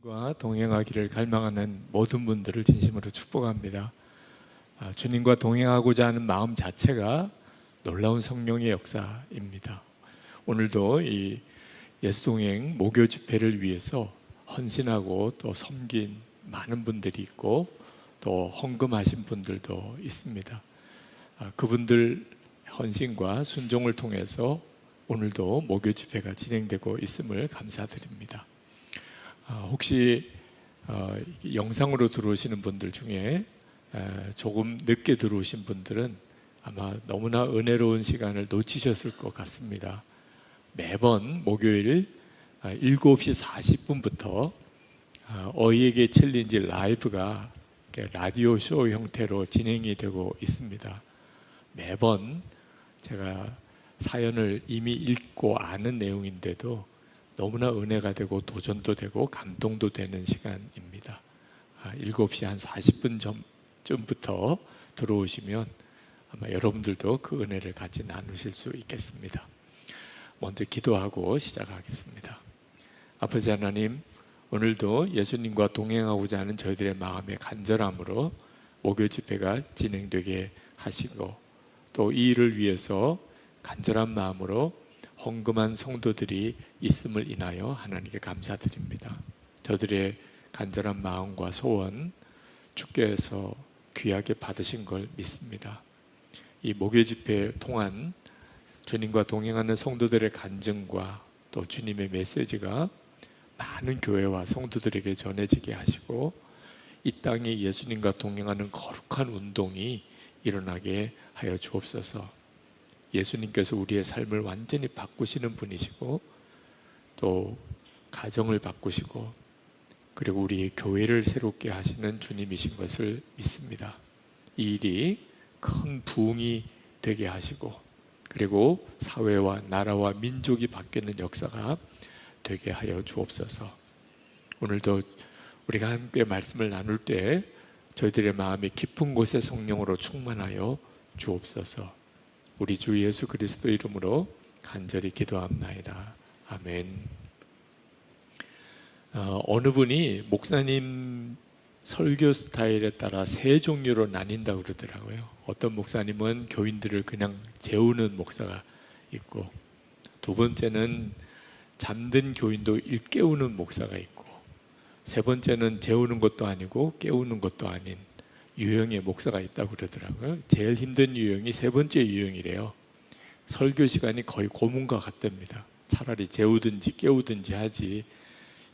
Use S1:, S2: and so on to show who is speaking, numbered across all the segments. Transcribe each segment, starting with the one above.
S1: 과 동행하기를 갈망하는 모든 분들을 진심으로 축복합니다. 주님과 동행하고자 하는 마음 자체가 놀라운 성령의 역사입니다. 오늘도 이 예수동행 목요 집회를 위해서 헌신하고 또 섬긴 많은 분들이 있고 또 헌금하신 분들도 있습니다. 그분들 헌신과 순종을 통해서 오늘도 목요 집회가 진행되고 있음을 감사드립니다. 혹시 영상으로 들어오시는 분들 중에 조금 늦게 들어오신 분들은 아마 너무나 은혜로운 시간을 놓치셨을 것 같습니다. 매번 목요일 7시 40분부터 어이에게 챌린지 라이브가 라디오 쇼 형태로 진행이 되고 있습니다. 매번 제가 사연을 이미 읽고 아는 내용인데도 너무나 은혜가 되고 도전도 되고 감동도 되는 시간입니다. 7시 한 40분 전부터 들어오시면 아마 여러분들도 그 은혜를 같이 나누실 수 있겠습니다. 먼저 기도하고 시작하겠습니다. 아버지 하나님, 오늘도 예수님과 동행하고자 하는 저희들의 마음의 간절함으로 목요 집회가 진행되게 하시고 또 이 일을 위해서 간절한 마음으로 헌금한 성도들이 있음을 인하여 하나님께 감사드립니다. 저들의 간절한 마음과 소원 주께서 귀하게 받으신 걸 믿습니다. 이 목요 집회 통한 주님과 동행하는 성도들의 간증과 또 주님의 메시지가 많은 교회와 성도들에게 전해지게 하시고 이 땅에 예수님과 동행하는 거룩한 운동이 일어나게 하여 주옵소서. 예수님께서 우리의 삶을 완전히 바꾸시는 분이시고 또 가정을 바꾸시고 그리고 우리의 교회를 새롭게 하시는 주님이신 것을 믿습니다. 이 일이 큰 부흥이 되게 하시고 그리고 사회와 나라와 민족이 바뀌는 역사가 되게 하여 주옵소서. 오늘도 우리가 함께 말씀을 나눌 때 저희들의 마음이 깊은 곳에 성령으로 충만하여 주옵소서. 우리 주 예수 그리스도 이름으로 간절히 기도합나이다. 아멘. 어느 분이 목사님 설교 스타일에 따라 세 종류로 나뉜다고 그러더라고요. 어떤 목사님은 교인들을 그냥 재우는 목사가 있고, 두 번째는 잠든 교인도 일깨우는 목사가 있고, 세 번째는 재우는 것도 아니고 깨우는 것도 아닌 유형의 목사가 있다고 그러더라고요. 제일 힘든 유형이 세 번째 유형이래요. 설교 시간이 거의 고문과 같답니다. 차라리 재우든지 깨우든지 하지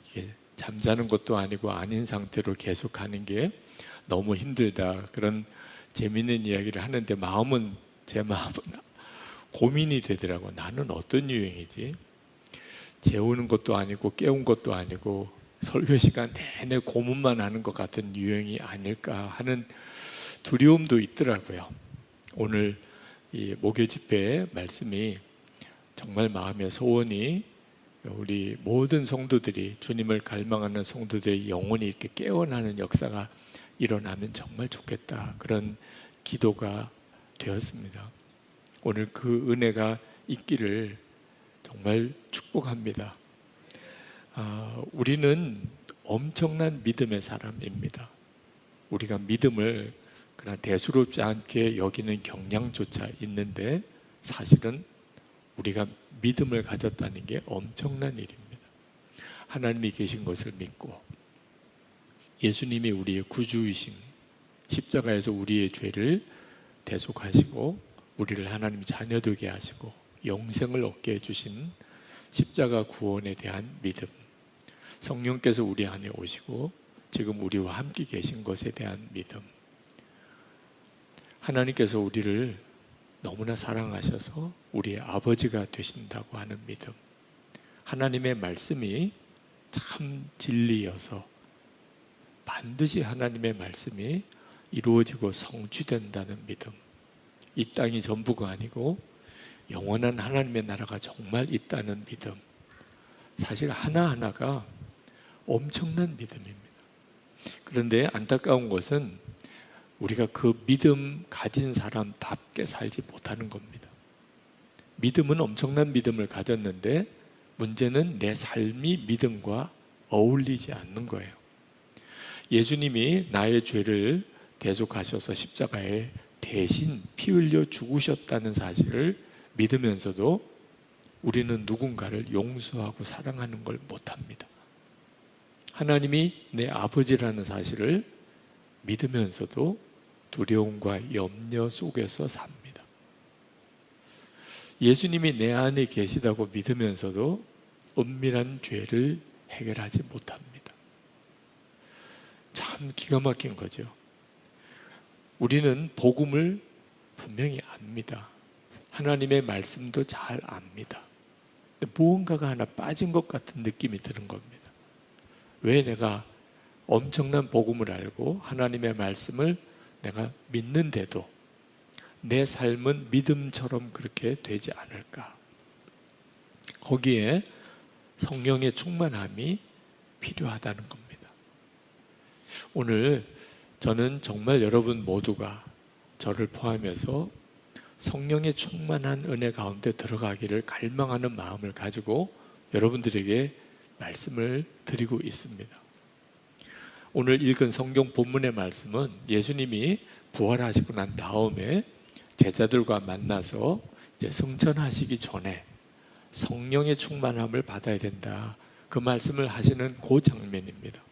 S1: 이게 잠자는 것도 아니고 아닌 상태로 계속 하는 게 너무 힘들다. 그런 재미있는 이야기를 하는데 제 마음은 고민이 되더라고요. 나는 어떤 유형이지? 재우는 것도 아니고 깨운 것도 아니고 설교 시간 내내 고문만 하는 것 같은 유형이 아닐까 하는 두려움도 있더라고요. 오늘 이 목요 집회의 말씀이 정말 마음의 소원이 우리 모든 성도들이 주님을 갈망하는 성도들의 영혼이 이렇게 깨어나는 역사가 일어나면 정말 좋겠다. 그런 기도가 되었습니다. 오늘 그 은혜가 있기를 정말 축복합니다. 우리는 엄청난 믿음의 사람입니다. 우리가 믿음을 그냥 대수롭지 않게 여기는 경향조차 있는데 사실은 우리가 믿음을 가졌다는 게 엄청난 일입니다. 하나님이 계신 것을 믿고 예수님이 우리의 구주이심, 십자가에서 우리의 죄를 대속하시고 우리를 하나님 자녀 되게 하시고 영생을 얻게 해주신 십자가 구원에 대한 믿음, 성령께서 우리 안에 오시고 지금 우리와 함께 계신 것에 대한 믿음, 하나님께서 우리를 너무나 사랑하셔서 우리의 아버지가 되신다고 하는 믿음, 하나님의 말씀이 참 진리여서 반드시 하나님의 말씀이 이루어지고 성취된다는 믿음, 이 땅이 전부가 아니고 영원한 하나님의 나라가 정말 있다는 믿음, 사실 하나하나가 엄청난 믿음입니다. 그런데 안타까운 것은 우리가 그 믿음 가진 사람답게 살지 못하는 겁니다. 믿음은 엄청난 믿음을 가졌는데 문제는 내 삶이 믿음과 어울리지 않는 거예요. 예수님이 나의 죄를 대속하셔서 십자가에 대신 피 흘려 죽으셨다는 사실을 믿으면서도 우리는 누군가를 용서하고 사랑하는 걸 못합니다. 하나님이 내 아버지라는 사실을 믿으면서도 두려움과 염려 속에서 삽니다. 예수님이 내 안에 계시다고 믿으면서도 은밀한 죄를 해결하지 못합니다. 참 기가 막힌 거죠. 우리는 복음을 분명히 압니다. 하나님의 말씀도 잘 압니다. 근데 무언가가 하나 빠진 것 같은 느낌이 드는 겁니다. 왜 내가 엄청난 복음을 알고 하나님의 말씀을 내가 믿는데도 내 삶은 믿음처럼 그렇게 되지 않을까? 거기에 성령의 충만함이 필요하다는 겁니다. 오늘 저는 정말 여러분 모두가 저를 포함해서 성령의 충만한 은혜 가운데 들어가기를 갈망하는 마음을 가지고 여러분들에게 말씀을 드리고 있습니다. 오늘 읽은 성경 본문의 말씀은 예수님이 부활하시고 난 다음에 제자들과 만나서 이제 승천하시기 전에 성령의 충만함을 받아야 된다. 그 말씀을 하시는 그 장면입니다.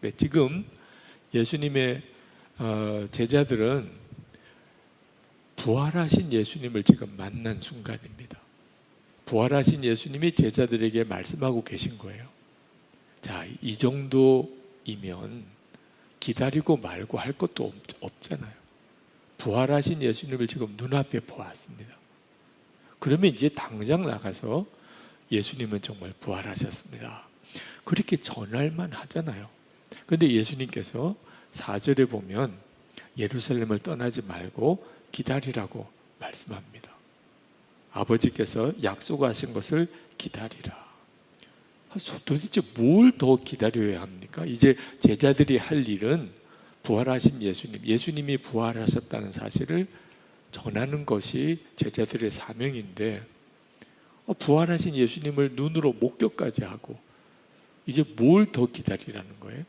S1: 네, 지금 예수님의 제자들은 부활하신 예수님을 지금 만난 순간입니다. 부활하신 예수님이 제자들에게 말씀하고 계신 거예요. 자, 이 정도이면 기다리고 말고 할 것도 없잖아요. 부활하신 예수님을 지금 눈앞에 보았습니다. 그러면 이제 당장 나가서 예수님은 정말 부활하셨습니다. 그렇게 전할만 하잖아요. 그런데 예수님께서 4절에 보면 예루살렘을 떠나지 말고 기다리라고 말씀합니다. 아버지께서 약속하신 것을 기다리라. 도대체 뭘 더 기다려야 합니까? 이제 제자들이 할 일은 부활하신 예수님이 부활하셨다는 사실을 전하는 것이 제자들의 사명인데 부활하신 예수님을 눈으로 목격까지 하고 이제 뭘 더 기다리라는 거예요?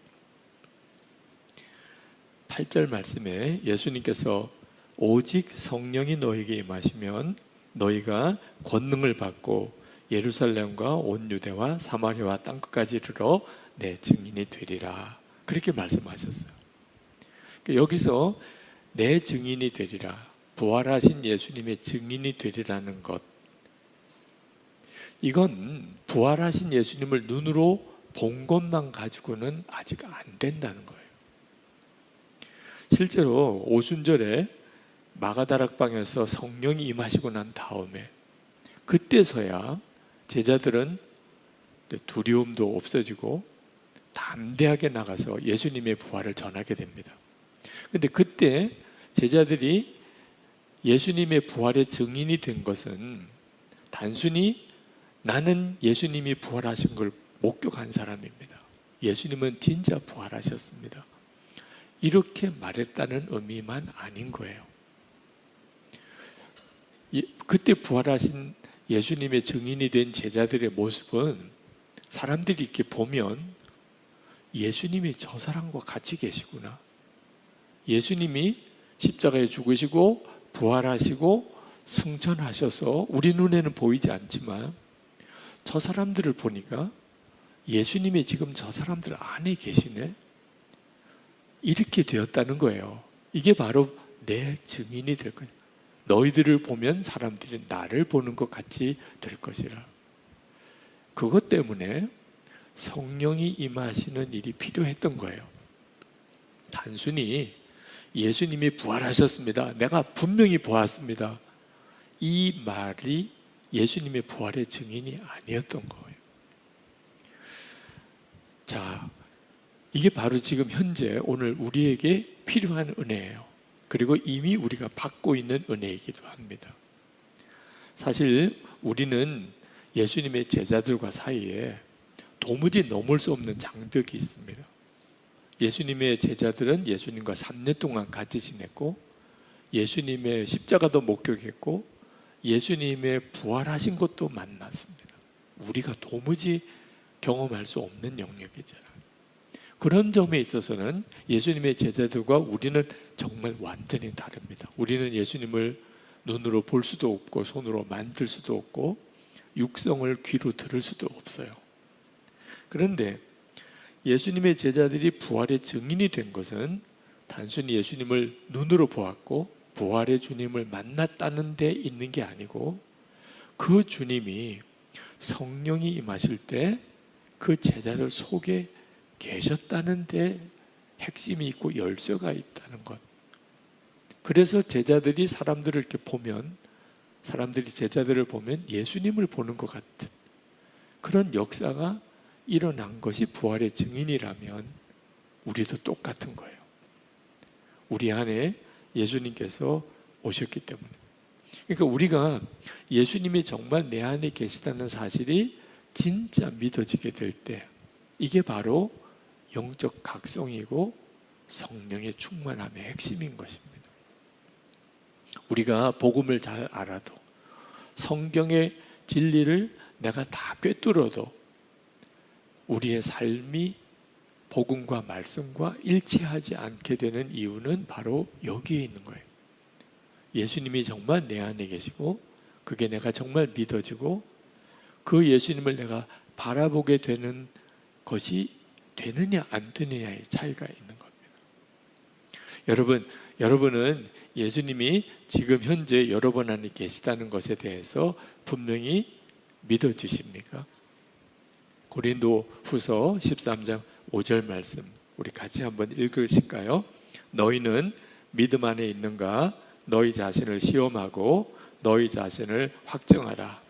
S1: 8절 말씀에 예수님께서 오직 성령이 너에게 임하시면 너희가 권능을 받고 예루살렘과 온 유대와 사마리아와 땅끝까지 이르러 내 증인이 되리라. 그렇게 말씀하셨어요. 여기서 내 증인이 되리라, 부활하신 예수님의 증인이 되리라는 것, 이건 부활하신 예수님을 눈으로 본 것만 가지고는 아직 안 된다는 거예요. 실제로 오순절에 마가다락방에서 성령이 임하시고 난 다음에 그때서야 제자들은 두려움도 없어지고 담대하게 나가서 예수님의 부활을 전하게 됩니다. 그런데 그때 제자들이 예수님의 부활의 증인이 된 것은 단순히 나는 예수님이 부활하신 걸 목격한 사람입니다. 예수님은 진짜 부활하셨습니다. 이렇게 말했다는 의미만 아닌 거예요. 그때 부활하신 예수님의 증인이 된 제자들의 모습은 사람들이 이렇게 보면 예수님이 저 사람과 같이 계시구나. 예수님이 십자가에 죽으시고 부활하시고 승천하셔서 우리 눈에는 보이지 않지만 저 사람들을 보니까 예수님이 지금 저 사람들 안에 계시네. 이렇게 되었다는 거예요. 이게 바로 내 증인이 될 거예요. 너희들을 보면 사람들이 나를 보는 것 같이 될 것이라. 그것 때문에 성령이 임하시는 일이 필요했던 거예요. 단순히 예수님이 부활하셨습니다, 내가 분명히 보았습니다, 이 말이 예수님의 부활의 증인이 아니었던 거예요. 자, 이게 바로 지금 현재 오늘 우리에게 필요한 은혜예요. 그리고 이미 우리가 받고 있는 은혜이기도 합니다. 사실 우리는 예수님의 제자들과 사이에 도무지 넘을 수 없는 장벽이 있습니다. 예수님의 제자들은 예수님과 3년 동안 같이 지냈고 예수님의 십자가도 목격했고 예수님의 부활하신 것도 만났습니다. 우리가 도무지 경험할 수 없는 영역이잖아요. 그런 점에 있어서는 예수님의 제자들과 우리는 정말 완전히 다릅니다. 우리는 예수님을 눈으로 볼 수도 없고 손으로 만질 수도 없고 육성을 귀로 들을 수도 없어요. 그런데 예수님의 제자들이 부활의 증인이 된 것은 단순히 예수님을 눈으로 보았고 부활의 주님을 만났다는 데 있는 게 아니고 그 주님이 성령이 임하실 때 그 제자들 속에 계셨다는 데 핵심이 있고 열쇠가 있다는 것. 그래서 제자들이 사람들을 이렇게 보면, 사람들이 제자들을 보면 예수님을 보는 것 같은 그런 역사가 일어난 것이 부활의 증인이라면 우리도 똑같은 거예요. 우리 안에 예수님께서 오셨기 때문에. 그러니까 우리가 예수님이 정말 내 안에 계시다는 사실이 진짜 믿어지게 될 때, 이게 바로 영적 각성이고 성령의 충만함의 핵심인 것입니다. 우리가 복음을 잘 알아도 성경의 진리를 내가 다 꿰뚫어도 우리의 삶이 복음과 말씀과 일치하지 않게 되는 이유는 바로 여기에 있는 거예요. 예수님이 정말 내 안에 계시고 그게 내가 정말 믿어지고 그 예수님을 내가 바라보게 되는 것이 되느냐 안 되느냐의 차이가 있는 겁니다. 여러분은 예수님이 지금 현재 여러분 안에 계시다는 것에 대해서 분명히 믿어지십니까? 고린도 후서 13장 5절 말씀 우리 같이 한번 읽으실까요? 너희는 믿음 안에 있는가? 너희 자신을 시험하고 너희 자신을 확정하라.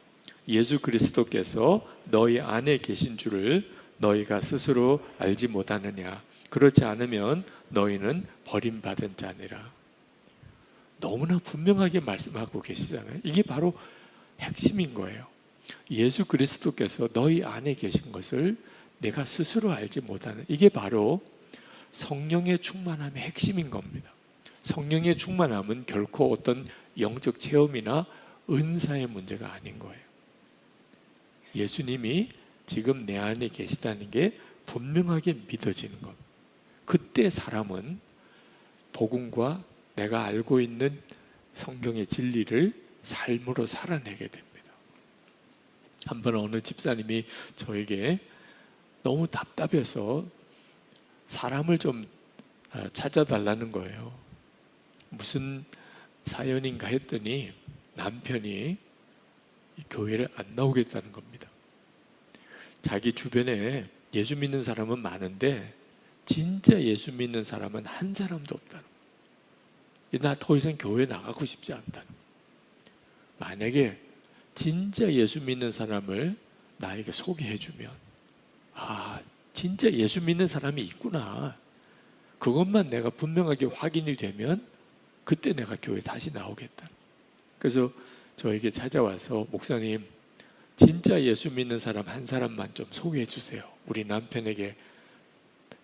S1: 예수 그리스도께서 너희 안에 계신 줄을 너희가 스스로 알지 못하느냐? 그렇지 않으면 너희는 버림받은 자니라. 너무나 분명하게 말씀하고 계시잖아요. 이게 바로 핵심인 거예요. 예수 그리스도께서 너희 안에 계신 것을 내가 스스로 알지 못하는, 이게 바로 성령의 충만함의 핵심인 겁니다. 성령의 충만함은 결코 어떤 영적 체험이나 은사의 문제가 아닌 거예요. 예수님이 지금 내 안에 계시다는 게 분명하게 믿어지는 것. 그때 사람은 복음과 내가 알고 있는 성경의 진리를 삶으로 살아내게 됩니다. 한번 어느 집사님이 저에게 너무 답답해서 사람을 좀 찾아달라는 거예요. 무슨 사연인가 했더니 남편이 교회를 안 나오겠다는 겁니다. 자기 주변에 예수 믿는 사람은 많은데 진짜 예수 믿는 사람은 한 사람도 없다는 거예요. 나 더 이상 교회 나가고 싶지 않다는 거예요. 만약에 진짜 예수 믿는 사람을 나에게 소개해주면, 아, 진짜 예수 믿는 사람이 있구나, 그것만 내가 분명하게 확인이 되면 그때 내가 교회 다시 나오겠다. 그래서 저에게 찾아와서 목사님, 진짜 예수 믿는 사람 한 사람만 좀 소개해 주세요. 우리 남편에게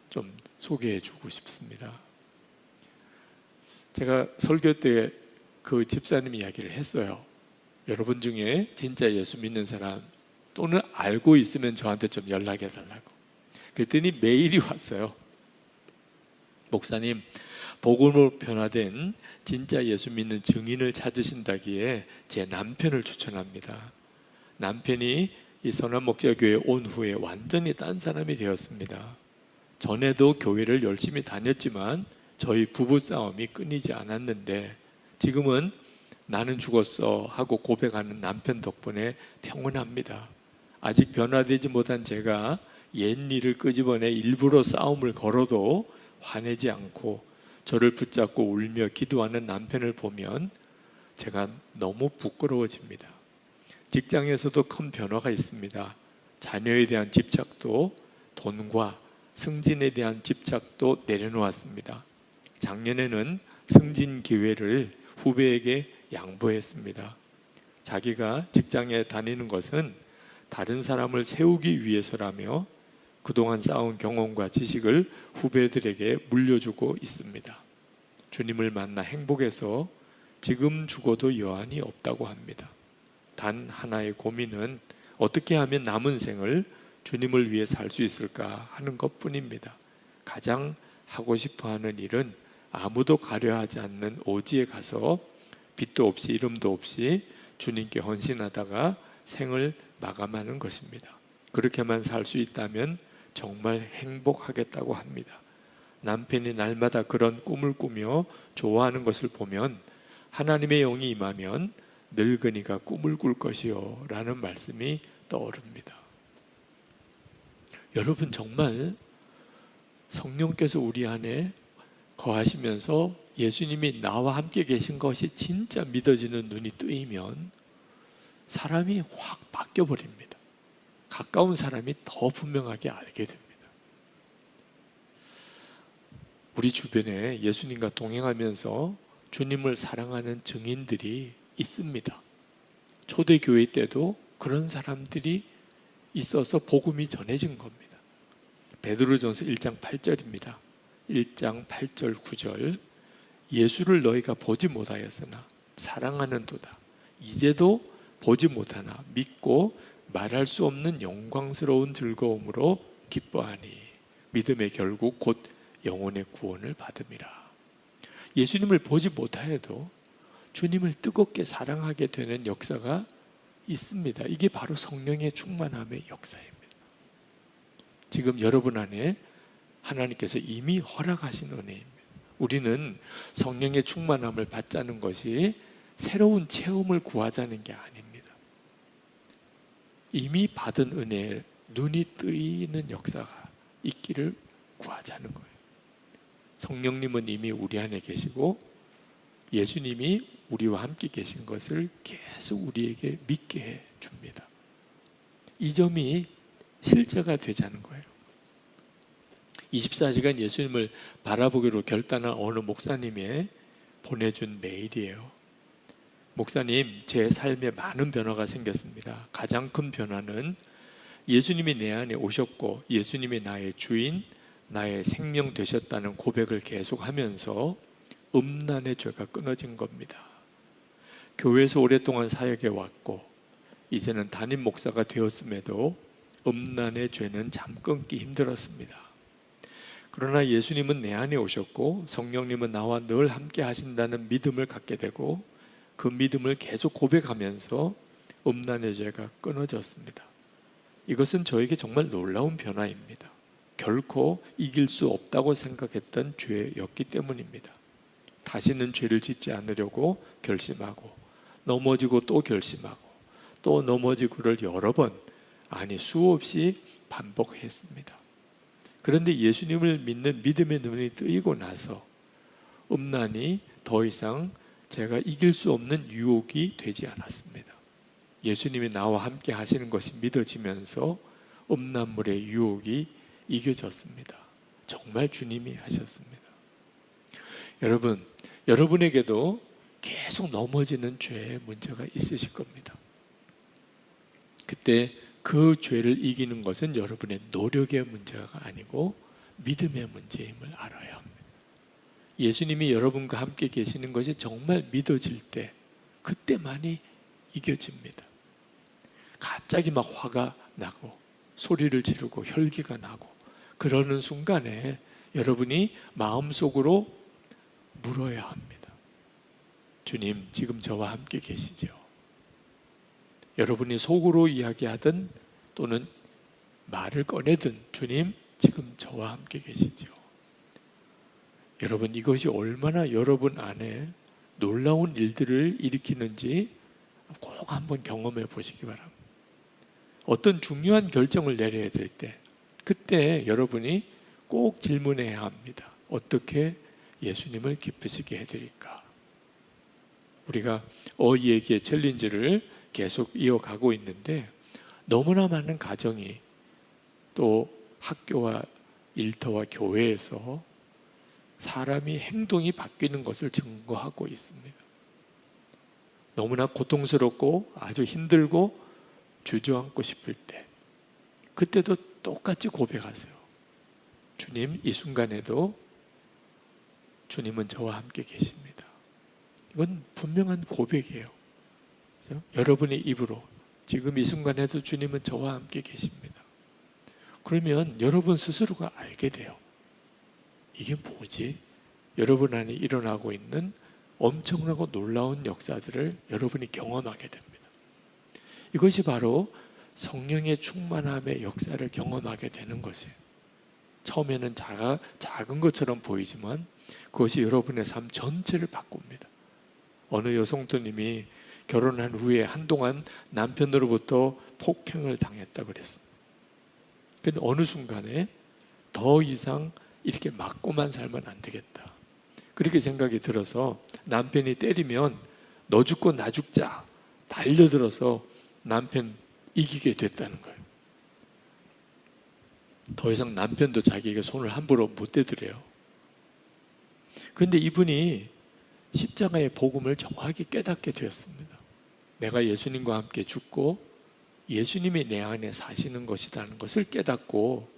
S1: 좀 소개해 주고 싶습니다. 제가 설교 때 그 집사님 이야기를 했어요. 여러분 중에 진짜 예수 믿는 사람 또는 알고 있으면 저한테 좀 연락해 달라고. 그랬더니 메일이 왔어요. 목사님, 복음으로 변화된 진짜 예수 믿는 증인을 찾으신다기에 제 남편을 추천합니다. 남편이 이 선한목자교회에 온 후에 완전히 딴 사람이 되었습니다. 전에도 교회를 열심히 다녔지만 저희 부부싸움이 끊이지 않았는데 지금은 나는 죽었어 하고 고백하는 남편 덕분에 평온합니다. 아직 변화되지 못한 제가 옛 일을 끄집어내 일부러 싸움을 걸어도 화내지 않고 저를 붙잡고 울며 기도하는 남편을 보면 제가 너무 부끄러워집니다. 직장에서도 큰 변화가 있습니다. 자녀에 대한 집착도, 돈과 승진에 대한 집착도 내려놓았습니다. 작년에는 승진 기회를 후배에게 양보했습니다. 자기가 직장에 다니는 것은 다른 사람을 세우기 위해서라며 그동안 쌓은 경험과 지식을 후배들에게 물려주고 있습니다. 주님을 만나 행복해서 지금 죽어도 여한이 없다고 합니다. 단 하나의 고민은 어떻게 하면 남은 생을 주님을 위해 살 수 있을까 하는 것뿐입니다. 가장 하고 싶어 하는 일은 아무도 가려하지 않는 오지에 가서 빛도 없이 이름도 없이 주님께 헌신하다가 생을 마감하는 것입니다. 그렇게만 살 수 있다면 정말 행복하겠다고 합니다. 남편이 날마다 그런 꿈을 꾸며 좋아하는 것을 보면 하나님의 영이 임하면 늙은이가 꿈을 꿀 것이요 라는 말씀이 떠오릅니다. 여러분, 정말 성령께서 우리 안에 거하시면서 예수님이 나와 함께 계신 것이 진짜 믿어지는 눈이 뜨이면 사람이 확 바뀌어 버립니다. 가까운 사람이 더 분명하게 알게 됩니다. 우리 주변에 예수님과 동행하면서 주님을 사랑하는 증인들이 있습니다. 초대교회 때도 그런 사람들이 있어서 복음이 전해진 겁니다. 베드로전서 1장 8절입니다. 1장 8절 9절 예수를 너희가 보지 못하였으나 사랑하는도다. 이제도 보지 못하나 믿고 말할 수 없는 영광스러운 즐거움으로 기뻐하니 믿음의 결국 곧 영혼의 구원을 받음이라. 예수님을 보지 못하여도 주님을 뜨겁게 사랑하게 되는 역사가 있습니다. 이게 바로 성령의 충만함의 역사입니다. 지금 여러분 안에 하나님께서 이미 허락하신 은혜입니다. 우리는 성령의 충만함을 받자는 것이 새로운 체험을 구하자는 게 아닙니다. 이미 받은 은혜에 눈이 뜨이는 역사가 있기를 구하자는 거예요. 성령님은 이미 우리 안에 계시고 예수님이 우리와 함께 계신 것을 계속 우리에게 믿게 해 줍니다. 이 점이 실제가 되자는 거예요. 24시간 예수님을 바라보기로 결단한 어느 목사님의 보내준 메일이에요. 목사님, 제 삶에 많은 변화가 생겼습니다. 가장 큰 변화는 예수님이 내 안에 오셨고 예수님이 나의 주인, 나의 생명 되셨다는 고백을 계속하면서 음란의 죄가 끊어진 겁니다. 교회에서 오랫동안 사역해 왔고 이제는 담임 목사가 되었음에도 음란의 죄는 잠 끊기 힘들었습니다. 그러나 예수님은 내 안에 오셨고 성령님은 나와 늘 함께 하신다는 믿음을 갖게 되고 그 믿음을 계속 고백하면서 음란의 죄가 끊어졌습니다. 이것은 저에게 정말 놀라운 변화입니다. 결코 이길 수 없다고 생각했던 죄였기 때문입니다. 다시는 죄를 짓지 않으려고 결심하고 넘어지고 또 결심하고 또 넘어지고를 여러 번, 아니 수없이 반복했습니다. 그런데 예수님을 믿는 믿음의 눈이 뜨이고 나서 음란이 더 이상 제가 이길 수 없는 유혹이 되지 않았습니다. 예수님이 나와 함께 하시는 것이 믿어지면서 음란물의 유혹이 이겨졌습니다. 정말 주님이 하셨습니다. 여러분, 여러분에게도 계속 넘어지는 죄의 문제가 있으실 겁니다. 그때 그 죄를 이기는 것은 여러분의 노력의 문제가 아니고 믿음의 문제임을 알아야 합니다. 예수님이 여러분과 함께 계시는 것이 정말 믿어질 때 그때만이 이겨집니다. 갑자기 막 화가 나고 소리를 지르고 혈기가 나고 그러는 순간에 여러분이 마음속으로 물어야 합니다. 주님, 지금 저와 함께 계시죠? 여러분이 속으로 이야기하든 또는 말을 꺼내든 주님, 지금 저와 함께 계시죠? 여러분, 이것이 얼마나 여러분 안에 놀라운 일들을 일으키는지 꼭 한번 경험해 보시기 바랍니다. 어떤 중요한 결정을 내려야 될 때 그때 여러분이 꼭 질문해야 합니다. 어떻게 예수님을 기쁘시게 해드릴까? 우리가 어이에게 챌린지를 계속 이어가고 있는데 너무나 많은 가정이 또 학교와 일터와 교회에서 사람이 행동이 바뀌는 것을 증거하고 있습니다. 너무나 고통스럽고 아주 힘들고 주저앉고 싶을 때 그때도 똑같이 고백하세요. 주님, 이 순간에도 주님은 저와 함께 계십니다. 이건 분명한 고백이에요. 그렇죠? 여러분의 입으로 지금 이 순간에도 주님은 저와 함께 계십니다. 그러면 여러분 스스로가 알게 돼요. 이게 뭐지? 여러분 안에 일어나고 있는 엄청나고 놀라운 역사들을 여러분이 경험하게 됩니다. 이것이 바로 성령의 충만함의 역사를 경험하게 되는 것이에요. 처음에는 작은 것처럼 보이지만 그것이 여러분의 삶 전체를 바꿉니다. 어느 여성도님이 결혼한 후에 한동안 남편으로부터 폭행을 당했다고 그랬습니다. 근데 어느 순간에 더 이상 이렇게 맞고만 살면 안 되겠다, 그렇게 생각이 들어서 남편이 때리면 너 죽고 나 죽자 달려들어서 남편 이기게 됐다는 거예요. 더 이상 남편도 자기에게 손을 함부로 못 대더래요. 그런데 이분이 십자가의 복음을 정확히 깨닫게 되었습니다. 내가 예수님과 함께 죽고 예수님이 내 안에 사시는 것이라는 것을 깨닫고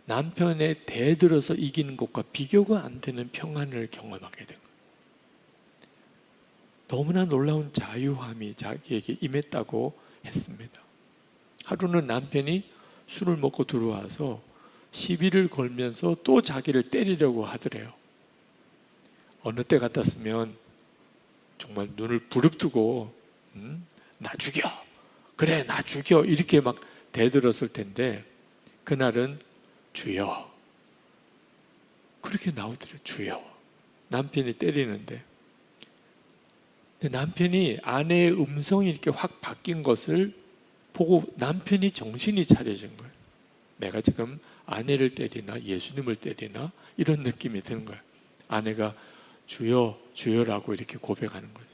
S1: 남편에 대들어서 이기는 것과 비교가 안 되는 평안을 경험하게 된 거예요. 너무나 놀라운 자유함이 자기에게 임했다고 했습니다. 하루는 남편이 술을 먹고 들어와서 시비를 걸면서 또 자기를 때리려고 하더래요. 어느 때 같았으면 정말 눈을 부릅뜨고 나 죽여, 그래 나 죽여, 이렇게 막 대들었을 텐데 그날은 주여, 그렇게 나오더래요. 주여. 남편이 때리는데, 근데 남편이 아내의 음성이 이렇게 확 바뀐 것을 보고 남편이 정신이 차려진 거예요. 내가 지금 아내를 때리나 예수님을 때리나 이런 느낌이 드는 거예요. 아내가 주여 주여라고 이렇게 고백하는 거죠.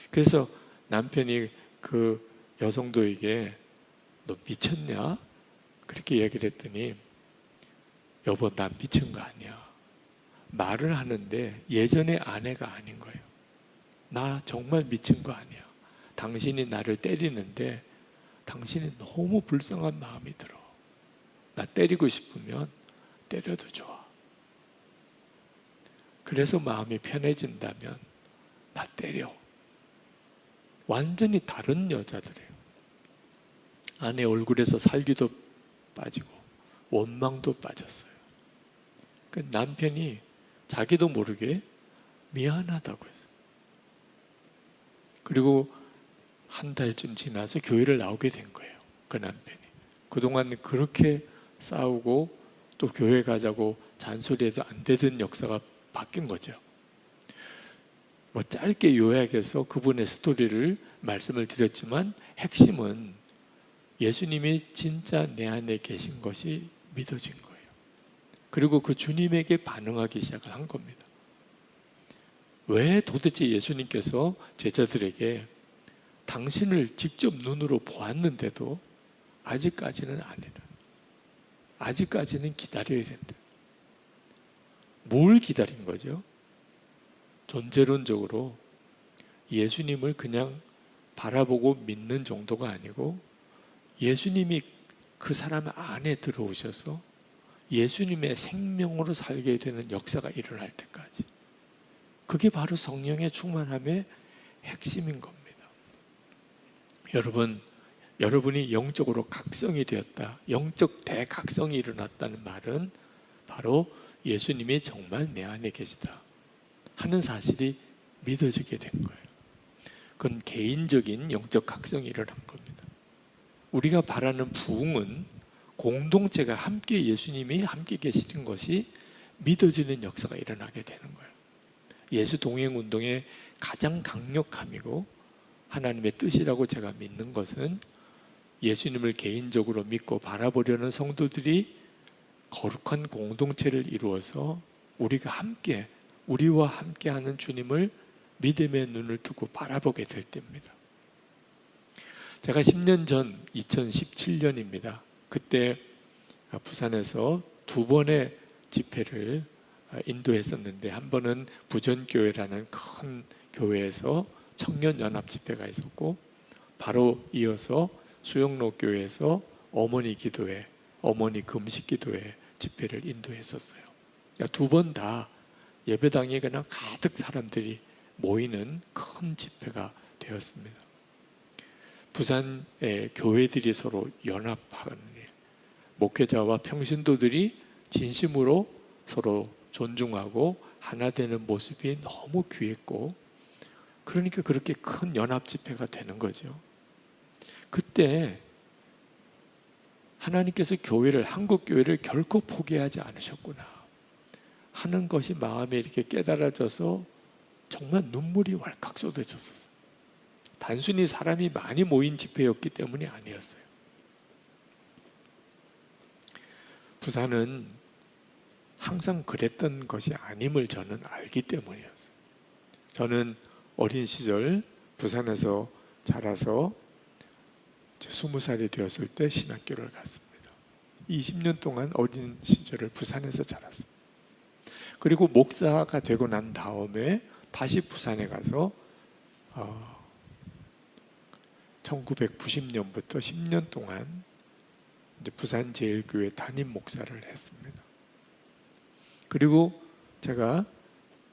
S1: 그래서 남편이 그 여성도에게 너 미쳤냐? 그렇게 얘기를 했더니 여보 나 미친 거 아니야. 말을 하는데 예전의 아내가 아닌 거예요. 나 정말 미친 거 아니야. 당신이 나를 때리는데 당신이 너무 불쌍한 마음이 들어. 나 때리고 싶으면 때려도 좋아. 그래서 마음이 편해진다면 나 때려. 완전히 다른 여자들이에요. 아내 얼굴에서 살기도 빠지고 원망도 빠졌어요. 그 남편이 자기도 모르게 미안하다고 했어요. 그리고 한 달쯤 지나서 교회를 나오게 된 거예요. 그 남편이. 그동안 그렇게 싸우고 또 교회 가자고 잔소리해도 안 되던 역사가 바뀐 거죠. 뭐 짧게 요약해서 그분의 스토리를 말씀을 드렸지만 핵심은 예수님이 진짜 내 안에 계신 것이 믿어진 거예요. 그리고 그 주님에게 반응하기 시작을 한 겁니다. 왜 도대체 예수님께서 제자들에게 당신을 직접 눈으로 보았는데도 아직까지는 아니라, 아직까지는 기다려야 된다. 뭘 기다린 거죠? 존재론적으로 예수님을 그냥 바라보고 믿는 정도가 아니고 예수님이 그 사람 안에 들어오셔서 예수님의 생명으로 살게 되는 역사가 일어날 때까지. 그게 바로 성령의 충만함의 핵심인 겁니다. 여러분이 영적으로 각성이 되었다, 영적 대각성이 일어났다는 말은 바로 예수님이 정말 내 안에 계시다 하는 사실이 믿어지게 된 거예요. 그건 개인적인 영적 각성이 일어난 겁니다. 우리가 바라는 부흥은 공동체가 함께 예수님이 함께 계시는 것이 믿어지는 역사가 일어나게 되는 거예요. 예수 동행 운동의 가장 강력함이고 하나님의 뜻이라고 제가 믿는 것은 예수님을 개인적으로 믿고 바라보려는 성도들이 거룩한 공동체를 이루어서 우리와 함께하는 주님을 믿음의 눈을 뜨고 바라보게 될 때입니다. 제가 10년 전 2017년입니다. 그때 부산에서 2번의 집회를 인도했었는데, 한 번은 부전교회라는 큰 교회에서 청년연합 집회가 있었고, 바로 이어서 수영로 교회에서 어머니 기도회, 어머니 금식 기도회 집회를 인도했었어요. 2번 다 예배당에 그냥 가득 사람들이 모이는 큰 집회가 되었습니다. 부산의 교회들이 서로 연합하는 일, 목회자와 평신도들이 진심으로 서로 존중하고 하나 되는 모습이 너무 귀했고, 그러니까 그렇게 큰 연합 집회가 되는 거죠. 그때 하나님께서 교회를, 한국 교회를 결코 포기하지 않으셨구나 하는 것이 마음에 이렇게 깨달아져서 정말 눈물이 왈칵 쏟아졌었어요. 단순히 사람이 많이 모인 집회였기 때문이 아니었어요. 부산은 항상 그랬던 것이 아님을 저는 알기 때문이었어요. 저는 어린 시절 부산에서 자라서 20살이 되었을 때 신학교를 갔습니다. 20년 동안 어린 시절을 부산에서 자랐습니다. 그리고 목사가 되고 난 다음에 다시 부산에 가서 1990년부터 10년 동안 이제 부산제일교회 담임 목사를 했습니다. 그리고 제가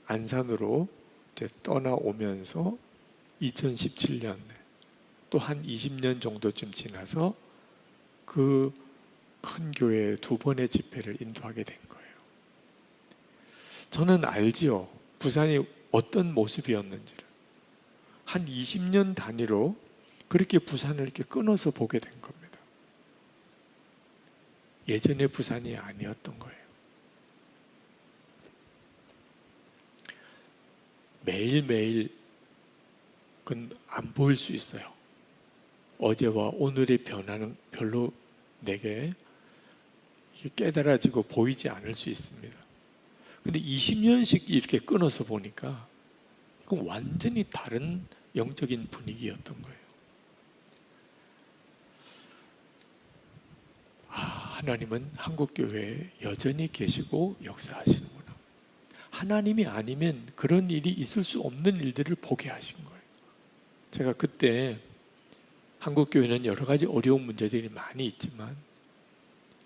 S1: 안산으로 이제 떠나오면서 2017년 또 한 20년 정도쯤 지나서 그 큰 교회 2번의 집회를 인도하게 된 거예요. 저는 알지요. 부산이 어떤 모습이었는지를. 한 20년 단위로 그렇게 부산을 이렇게 끊어서 보게 된 겁니다. 예전의 부산이 아니었던 거예요. 매일매일 그건 안 보일 수 있어요. 어제와 오늘의 변화는 별로 내게 깨달아지고 보이지 않을 수 있습니다. 근데 20년씩 이렇게 끊어서 보니까 그건 완전히 다른 영적인 분위기였던 거예요. 하나님은 한국교회에 여전히 계시고 역사하시는구나. 하나님이 아니면 그런 일이 있을 수 없는 일들을 보게 하신 거예요. 제가 그때 한국교회는 여러 가지 어려운 문제들이 많이 있지만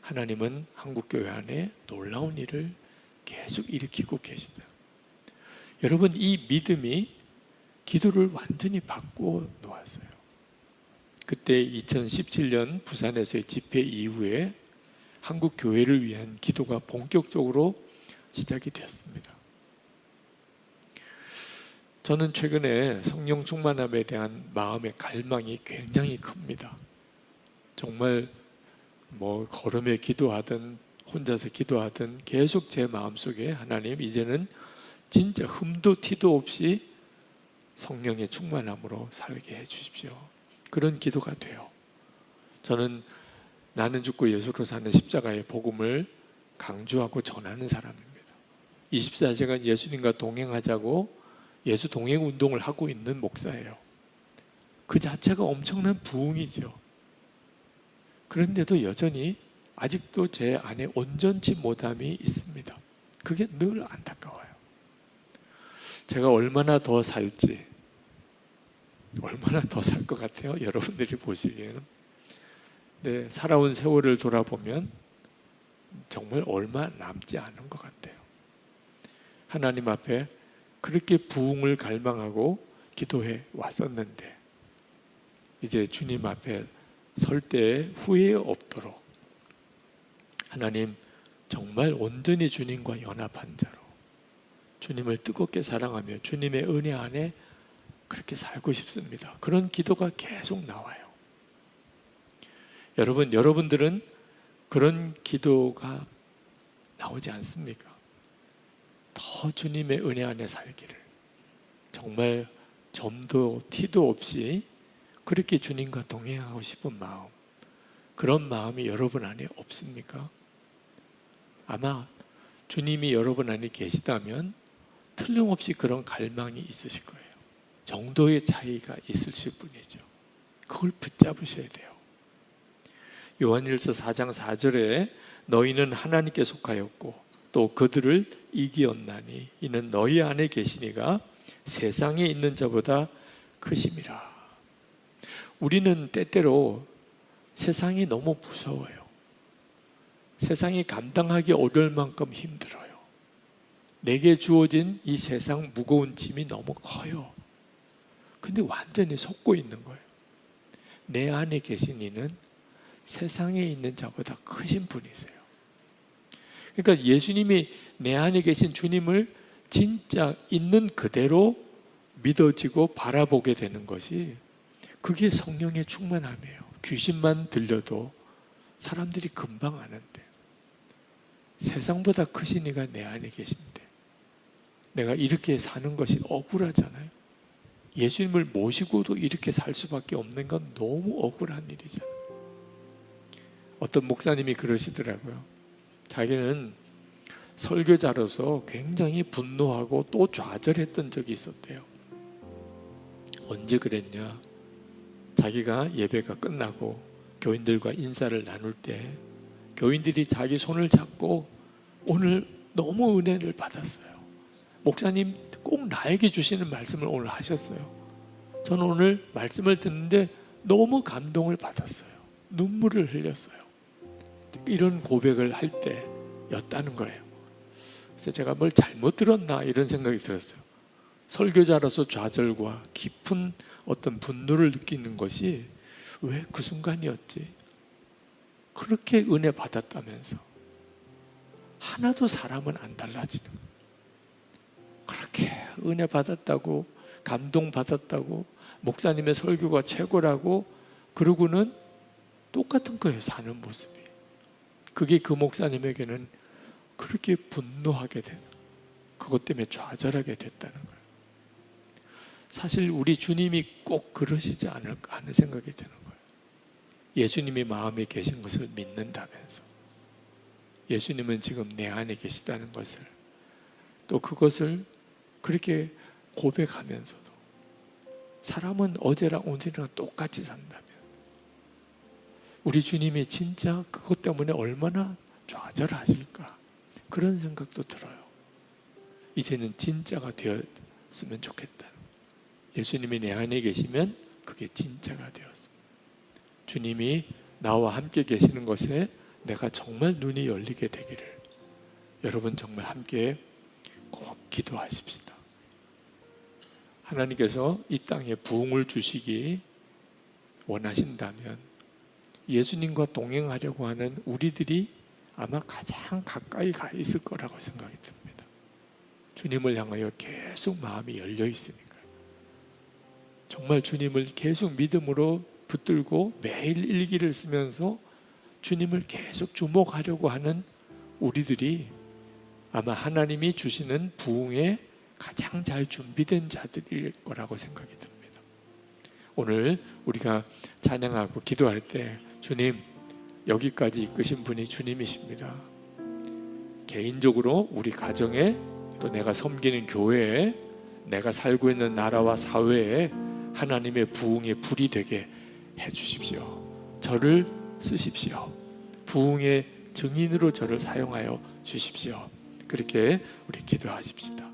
S1: 하나님은 한국교회 안에 놀라운 일을 계속 일으키고 계신다. 여러분, 이 믿음이 기도를 완전히 바꾸어 놓았어요. 그때 2017년 부산에서의 집회 이후에 한국 교회를 위한 기도가 본격적으로 시작이 되었습니다. 저는 최근에 성령 충만함에 대한 마음의 갈망이 굉장히 큽니다. 정말 걸음에 기도하든 혼자서 기도하든 계속 제 마음속에 하나님, 이제는 진짜 흠도 티도 없이 성령의 충만함으로 살게 해 주십시오. 그런 기도가 돼요. 저는 나는 죽고 예수로 사는 십자가의 복음을 강조하고 전하는 사람입니다. 24시간 예수님과 동행하자고 예수 동행 운동을 하고 있는 목사예요. 그 자체가 엄청난 부흥이죠. 그런데도 여전히 아직도 제 안에 온전치 못함이 있습니다. 그게 늘 안타까워요. 제가 얼마나 더 살지, 얼마나 더 살 것 같아요? 여러분들이 보시기에는. 네, 살아온 세월을 돌아보면 정말 얼마 남지 않은 것 같아요. 하나님 앞에 그렇게 부흥을 갈망하고 기도해 왔었는데 이제 주님 앞에 설 때 후회 없도록 하나님, 정말 온전히 주님과 연합한 자로 주님을 뜨겁게 사랑하며 주님의 은혜 안에 그렇게 살고 싶습니다. 그런 기도가 계속 나와요. 여러분들은 그런 기도가 나오지 않습니까? 더 주님의 은혜 안에 살기를, 정말 점도 티도 없이 그렇게 주님과 동행하고 싶은 마음, 그런 마음이 여러분 안에 없습니까? 아마 주님이 여러분 안에 계시다면 틀림없이 그런 갈망이 있으실 거예요. 정도의 차이가 있으실 뿐이죠. 그걸 붙잡으셔야 돼요. 요한일서 4장 4절에 너희는 하나님께 속하였고 또 그들을 이기었나니 이는 너희 안에 계시니가 세상에 있는 자보다 크심이라. 우리는 때때로 세상이 너무 무서워요. 세상이 감당하기 어려울 만큼 힘들어요. 내게 주어진 이 세상 무거운 짐이 너무 커요. 근데 완전히 속고 있는 거예요. 내 안에 계신 이는 세상에 있는 자보다 크신 분이세요. 그러니까 예수님이 내 안에 계신 주님을 진짜 있는 그대로 믿어지고 바라보게 되는 것이, 그게 성령의 충만함이에요. 귀신만 들려도 사람들이 금방 아는데, 세상보다 크신 이가 내 안에 계신데 내가 이렇게 사는 것이 억울하잖아요. 예수님을 모시고도 이렇게 살 수밖에 없는 건 너무 억울한 일이잖아요. 어떤 목사님이 그러시더라고요. 자기는 설교자로서 굉장히 분노하고 또 좌절했던 적이 있었대요. 언제 그랬냐? 자기가 예배가 끝나고 교인들과 인사를 나눌 때 교인들이 자기 손을 잡고 오늘 너무 은혜를 받았어요. 목사님 꼭 나에게 주시는 말씀을 오늘 하셨어요. 저는 오늘 말씀을 듣는데 너무 감동을 받았어요. 눈물을 흘렸어요. 이런 고백을 할 때였다는 거예요. 그래서 제가 뭘 잘못 들었나 이런 생각이 들었어요. 설교자로서 좌절과 깊은 어떤 분노를 느끼는 것이 왜 그 순간이었지? 그렇게 은혜 받았다면서 하나도 사람은 안 달라지는 거예요. 그렇게 은혜 받았다고, 감동 받았다고, 목사님의 설교가 최고라고 그러고는 똑같은 거예요. 사는 모습이. 그게 그 목사님에게는 그렇게 분노하게 되는, 그것 때문에 좌절하게 됐다는 거예요. 사실 우리 주님이 꼭 그러시지 않을까 하는 생각이 드는 거예요. 예수님이 마음에 계신 것을 믿는다면서, 예수님은 지금 내 안에 계시다는 것을, 또 그것을 그렇게 고백하면서도 사람은 어제랑 오늘이랑 똑같이 산다면 우리 주님이 진짜 그것 때문에 얼마나 좌절하실까, 그런 생각도 들어요. 이제는 진짜가 되었으면 좋겠다. 예수님이 내 안에 계시면 그게 진짜가 되었습니다. 주님이 나와 함께 계시는 것에 내가 정말 눈이 열리게 되기를 여러분 정말 함께 꼭 기도하십시다. 하나님께서 이 땅에 부흥을 주시기 원하신다면 예수님과 동행하려고 하는 우리들이 아마 가장 가까이 가 있을 거라고 생각이 듭니다. 주님을 향하여 계속 마음이 열려 있으니까요. 정말 주님을 계속 믿음으로 붙들고 매일 일기를 쓰면서 주님을 계속 주목하려고 하는 우리들이 아마 하나님이 주시는 부흥에 가장 잘 준비된 자들일 거라고 생각이 듭니다. 오늘 우리가 찬양하고 기도할 때 주님, 여기까지 이끄신 분이 주님이십니다. 개인적으로 우리 가정에, 또 내가 섬기는 교회에, 내가 살고 있는 나라와 사회에 하나님의 부흥의 불이 되게 해주십시오. 저를 쓰십시오. 부흥의 증인으로 저를 사용하여 주십시오. 그렇게 우리 기도하십시다.